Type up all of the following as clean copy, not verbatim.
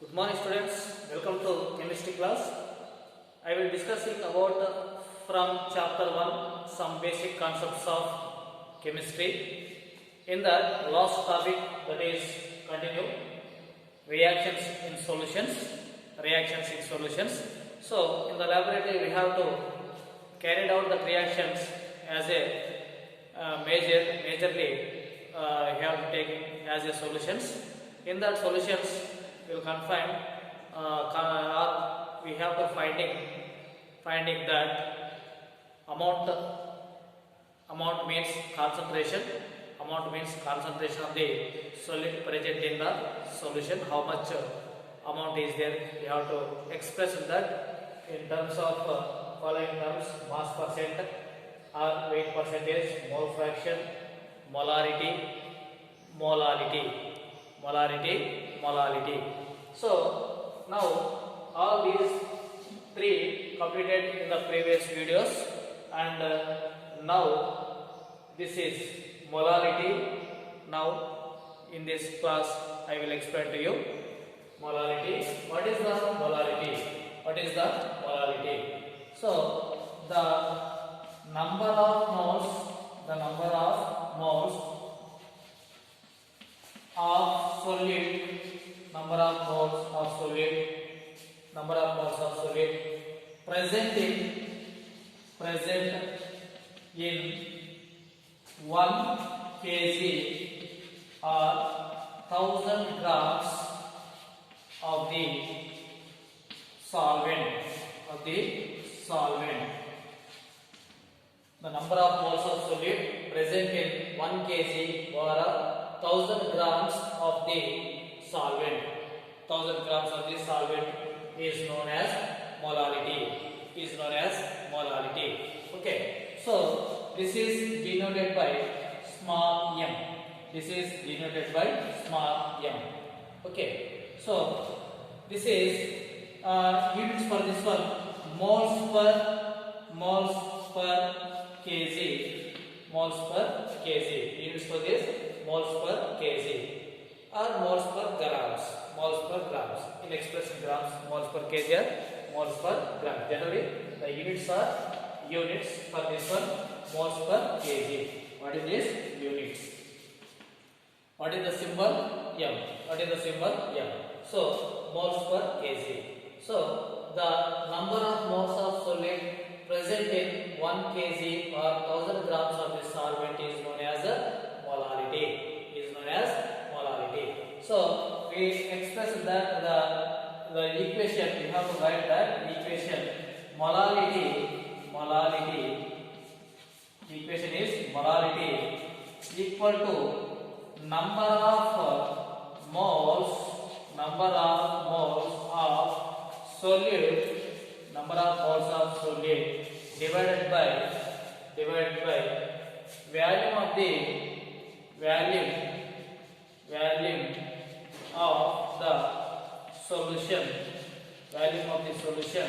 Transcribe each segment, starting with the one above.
Good morning students, welcome to chemistry class. I will discussing about from chapter 1 some basic concepts of chemistry. In the last topic, that is continue reactions in solutions. So in the laboratory we have to carry out the reactions as a majorly we have to take as a solutions. In that solutions we will confine or we have to finding that amount means concentration of the solid present in the solution. How much amount is there, we have to express that in terms of following terms: mass percent or weight percentage, mole fraction, molarity. So now all these three completed in the previous videos, and now this is molarity. Now in this class I will explain to you molarity. What is the molarity? So the number of moles of solid present in 1 kg or 1000 grams of the solvent. The number of moles of solid present in 1 kg or 1000 grams of the solvent. 1000 grams of the solvent is known as molarity. Okay. So this is denoted by small m. Okay. So this is units for this one: moles per kg. Units for this: moles per kg or moles per grams. In expressing grams, moles per kg or moles per gram. Generally the units are units for this one: moles per kg. What is this? Units. What is the symbol? M. So moles per kg. So the number of moles of solid present in 1 kg or 1000 grams of this solvent is known as molarity. So we express that the equation. We have to write that equation. Molarity equation is molarity equal to number of moles of solid divided by volume of the solution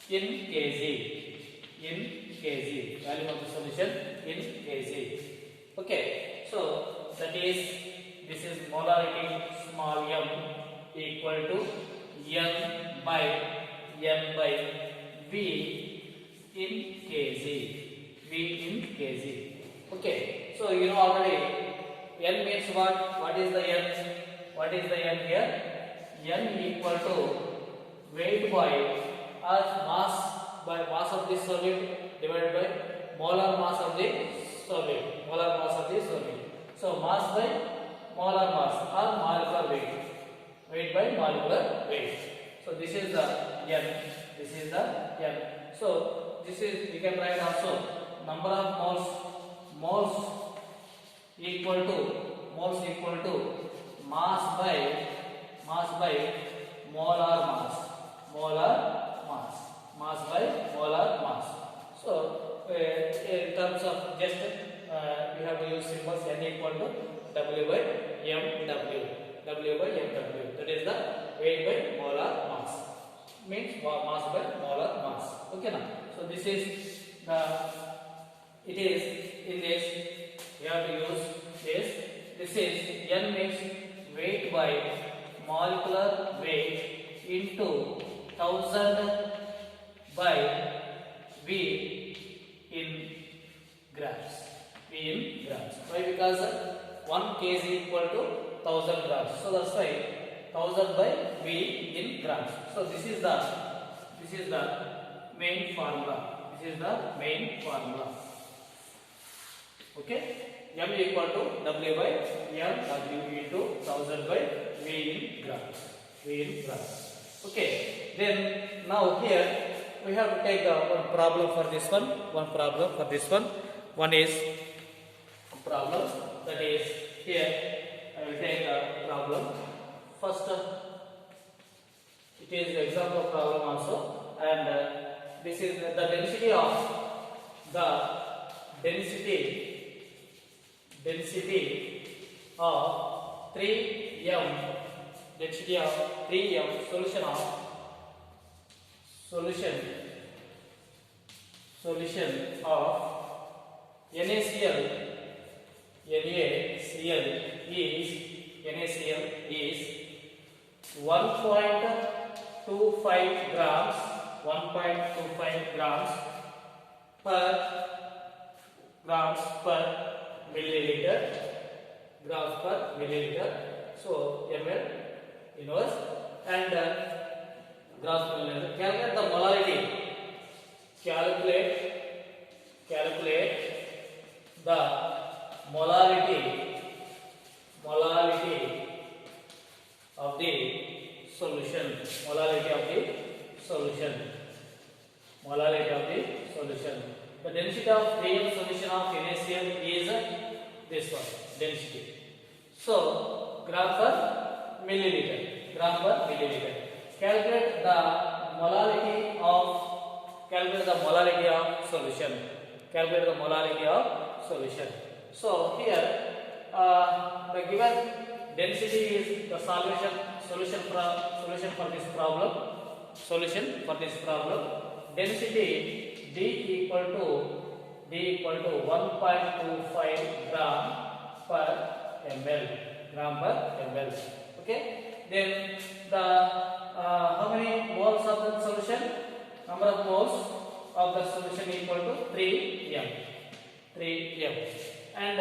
in kg. Okay. So that is, this is molarity small m equal to n by v in kg. Okay. So you know already n means what? What is the n here? N equal to weight by mass of this solid divided by molar mass of the solid. So mass by molar mass or molecular weight by molecular weight. So this is the n. So this is, we can write also number of moles equal to mass by molar mass. So in terms of just we have to use symbols. N equal to W by mW. That is the weight by molar mass. Means mass by molar mass. Okay now. So this is it is in this we have to use this. This is N means weight by molecular weight into 1000 by V in grams. V in grams. Why? Because 1 kg equal to 1000 grams. So that's why 1000 by V in grams. So this is the main formula. This is the main formula. Okay. M equal to W by M W into 1000 by V in grams. V in grams. Okay. Then now here we have to take one problem for this one. One problem for this one. One is problem, that is here I will take a problem. First it is example problem also, and this is the density of of 3m, density of 3m solution of NaCl is 1.25 grams per milliliter. So ml inverse and grams per milliliter. Calculate the molarity. Calculate the molarity of the solution. The density of 3m solution of NaCl is this one, density. So gram per milliliter. Calculate the molarity of solution. So here the given density is the solution for this problem. Density D equal to 1.25 gram per ml. Okay. Then the how many moles of the solution? Number of moles of the solution equal to 3m. And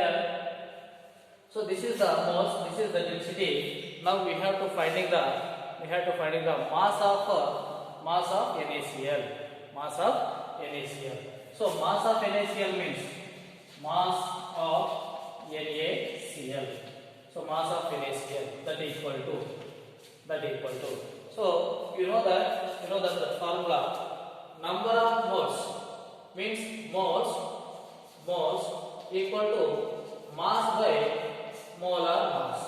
so this is the moles. This is the density. Now we have to finding the mass of NaCl. So mass of NaCl means mass of NaCl. So mass of NaCl that equal to. So you know that the formula, number of moles means moles equal to mass by molar mass.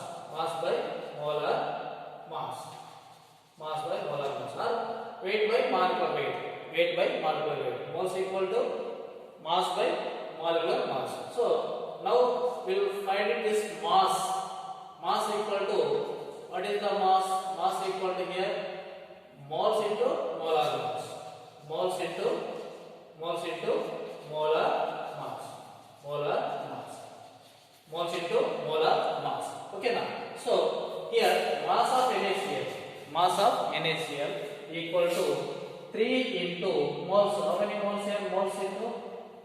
Or weight by molecular weight. Moles equal to mass by molecular mass. So now we will find this mass equal to, what is the mass equal to here? Moles into molar mass. Moles into molar mass. Okay now. So here mass of NaCl equal to 3 into moles. How many moles here? Moles into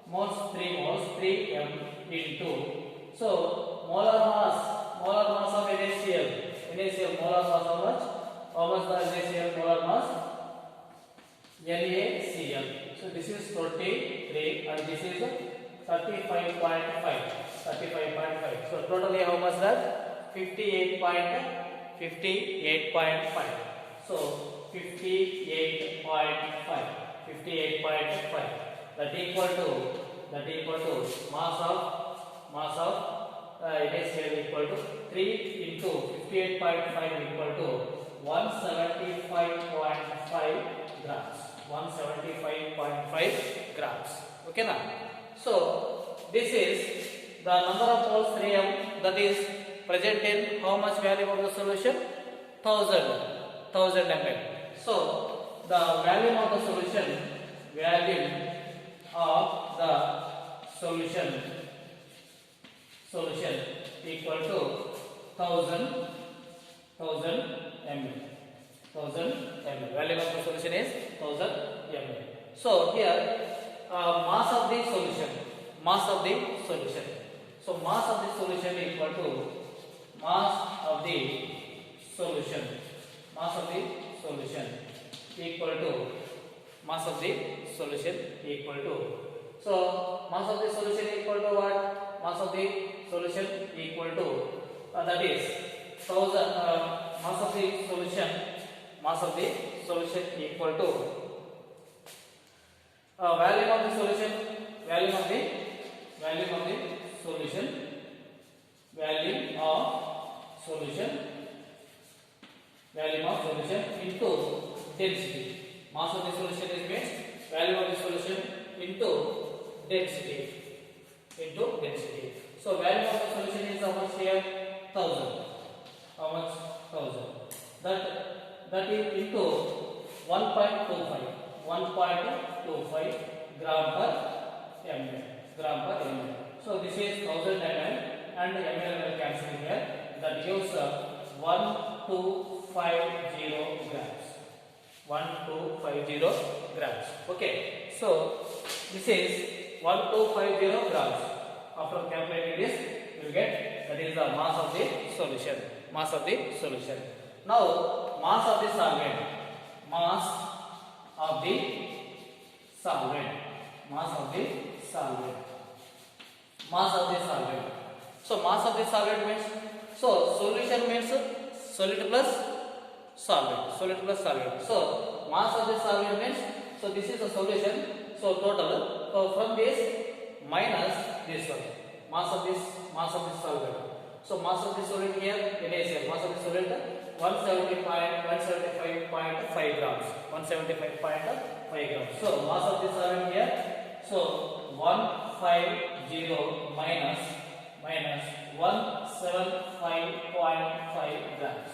moles, 3 moles, 3m into. So molar mass of NaCl molar mass how much? How much the NaCl molar mass? NaCl. So this is 23 and this is 35.5. So totally how much that? 58.5. So 58.5. That equal to mass of NaCl equal to 3 into 58.5 equal to 175.5 grams. 175.5 grams. Okay now. So this is the number of moles 3m, that is present in how much volume of the solution? 1000 ml. So the volume of the solution equal to 1000 1000 ml. 1000 ml. Volume of the solution is 1000 ml. So here mass of the solution. Mass of the solution. So mass of the solution equal to mass of the solution. Mass of the solution equal to mass of the solution equal to. So mass of the solution equal to what? Mass of the solution equal to that is 1000 mass of the solution. Mass of the solution equal to volume of the solution. Volume of the solution. Volume of solution. Volume of solution into density. Mass of the solution is means volume of the solution into density. So volume of the solution is how much here? 1000. How much? 1000. That is into 1.25 gram per ml. So this is 1000 ml and ml will cancel here. That gives 1250 grams. 1250 grams. Okay. So this is 1250 grams. After calculating this, you will get that is the mass of the solution. Mass of the solution. Now mass of the solvent. Mass of the solvent. Mass of the solvent. Mass of the solvent. So mass of the solvent means, so solution means solid plus solvent. Solid plus solvent. So mass of the solvent means, so this is a solution. So total. So from this minus this one. Mass of this solvent. So mass of the solid here NaCl. Mass of the solid 175.5 grams. 175.5 grams. So mass of the solvent here. So 150 minus 175.5 grams.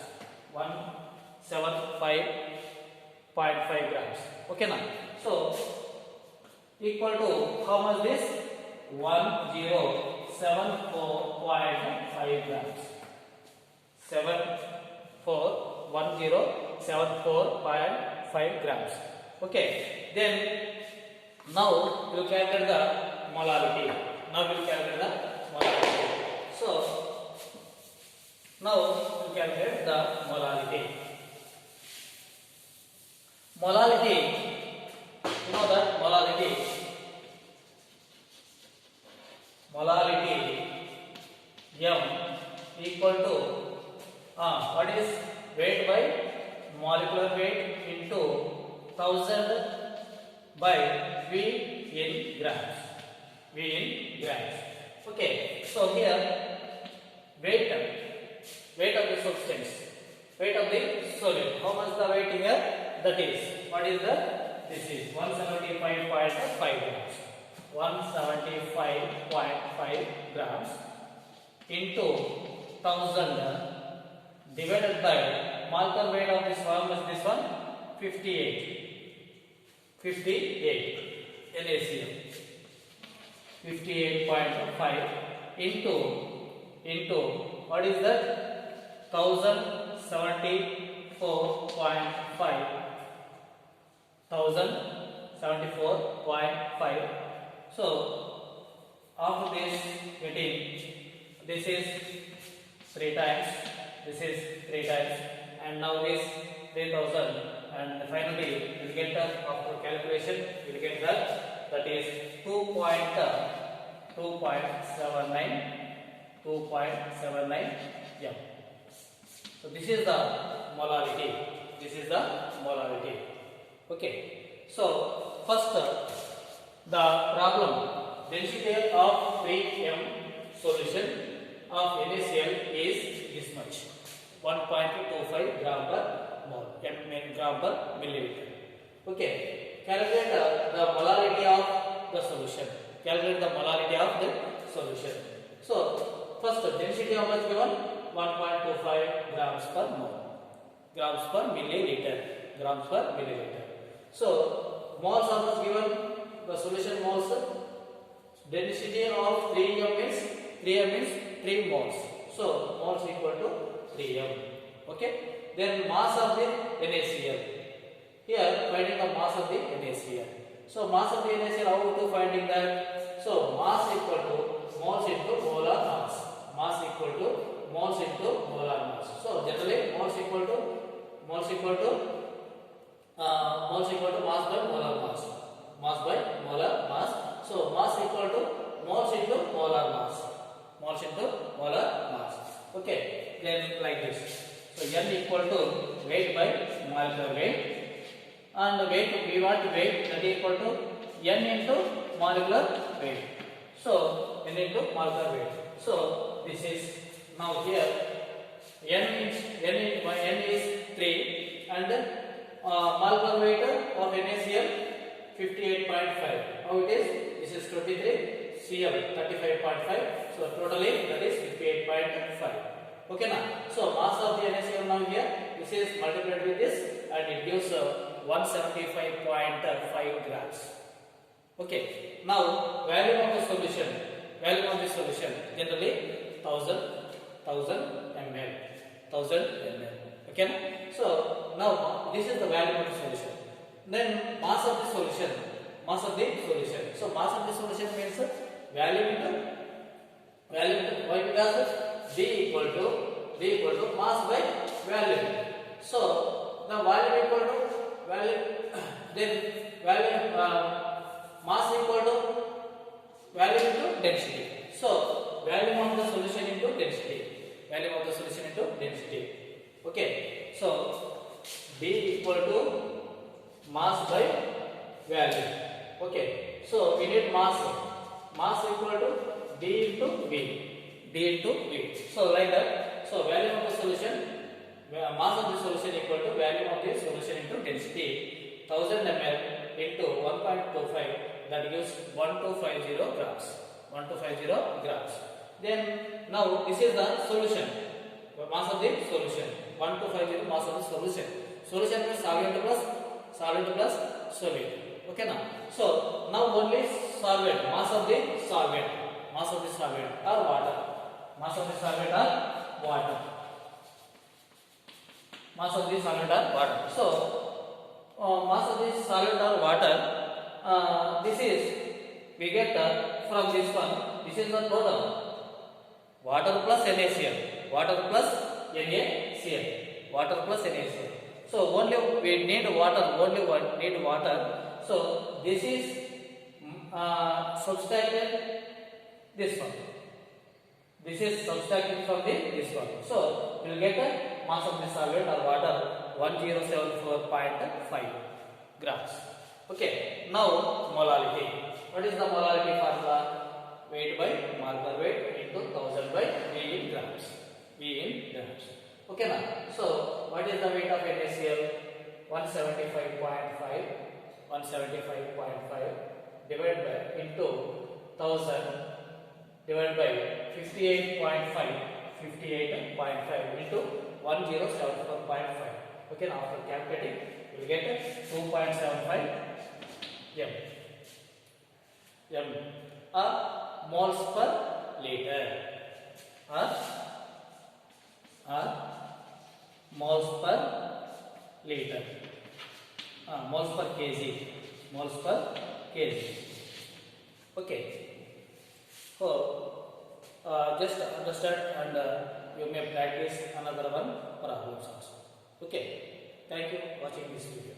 175.5 grams. Okay now. So equal to how much this? 1074.5 grams. 1074.5 grams. Okay. Then now you calculate the molarity. So now you calculate the molarity. Molarity. You know that molarity. Molarity M equal to what is weight by molecular weight into 1000 by V in grams. Okay. So here weight of the substance, weight of the solid. How much the weight here? That is, what is the? This is 175.5 grams. 175.5 grams into 1000 divided by molecular weight of this one is this one 58 NaCl. 58.5 into what is that? 1074.5. 1074.5. So after this getting, this is 3 times, and now this 3000, and finally you will get after calculation you will get that is 2.79 yeah. So this is the molarity. Okay. So first the problem, density of 3m solution of NaCl is this much, 1.25 gram per mole, gram per milliliter. Okay, calculate the molarity of the solution. So first density how much given? 1.25 grams per mole, grams per milliliter. So moles how much given? The solution moles, density of 3m means 3 moles. So moles equal to 3m. Okay. Then mass of the NaCl. Here finding the mass of the NaCl. So mass of the NaCl, how to finding that? So mass equal to moles into molar mass. Mass equal to moles into molar mass. So generally moles equal to moles equal to mass by molar mass. Mass by molar mass. So mass equal to moles into molar mass. Moles into molar mass. Okay. Then like this. So n equal to weight by molecular weight. And weight, we want weight that is equal to n into molecular weight. So n into molecular weight. So this is now here n is 3 and molecular weight of NaCl 58.5. How it is? This is 23, Cl 35.5. So totally that is 58.5. Okay now. So mass of the NaCl now here. This is multiplied with this and it gives 175.5 grams. Okay. Now volume of the solution. Volume of the solution generally 1000 ml. 1000 ml. Okay. So now this is the volume of the solution. Then mass of the solution. Mass of the solution. So mass of the solution means volume into why, because V equal to mass by volume. So the volume equal to volume, then volume mass equal to volume into density. So volume of the solution into density. Volume of the solution into density. Okay. So B equal to mass by volume. Okay. So we need mass. Mass equal to D into V. D into V. So like that. So volume of the solution, mass of the solution equal to volume of the solution into density. 1000 ml into 1.25, that gives 1250 grams. 1250 grams. Then now this is the solution. Mass of the solution. 1250 mass of the solution. Solution means solvent plus solid. Okay now. So now only solvent. Mass of the solvent. Mass of the solvent or water. Mass of the solvent or water. Mass of the solvent or water. So mass of the solvent or water. This is we get from this one. This is the total. Water plus NaCl. Water plus NaCl. Water plus NaCl. So only we need water. Only need water. So this is subtracted this one. This is subtracted from this one. So we will get a mass of the solvent or water 1074.5 grams. Okay. Now molality. What is the molality formula? Weight by molecular weight into 1000 by V in grams. V in grams. Okay now. So what is the weight of NaCl? 175.5. 175.5 divided by into 1000 divided by 58.5 into 1074.5. Okay, now after calculating we will get 2.75 m moles per liter moles per liter. Moles per kg. Moles per kg. Okay. So just understand and you may practice another one problems also. Okay. Thank you for watching this video.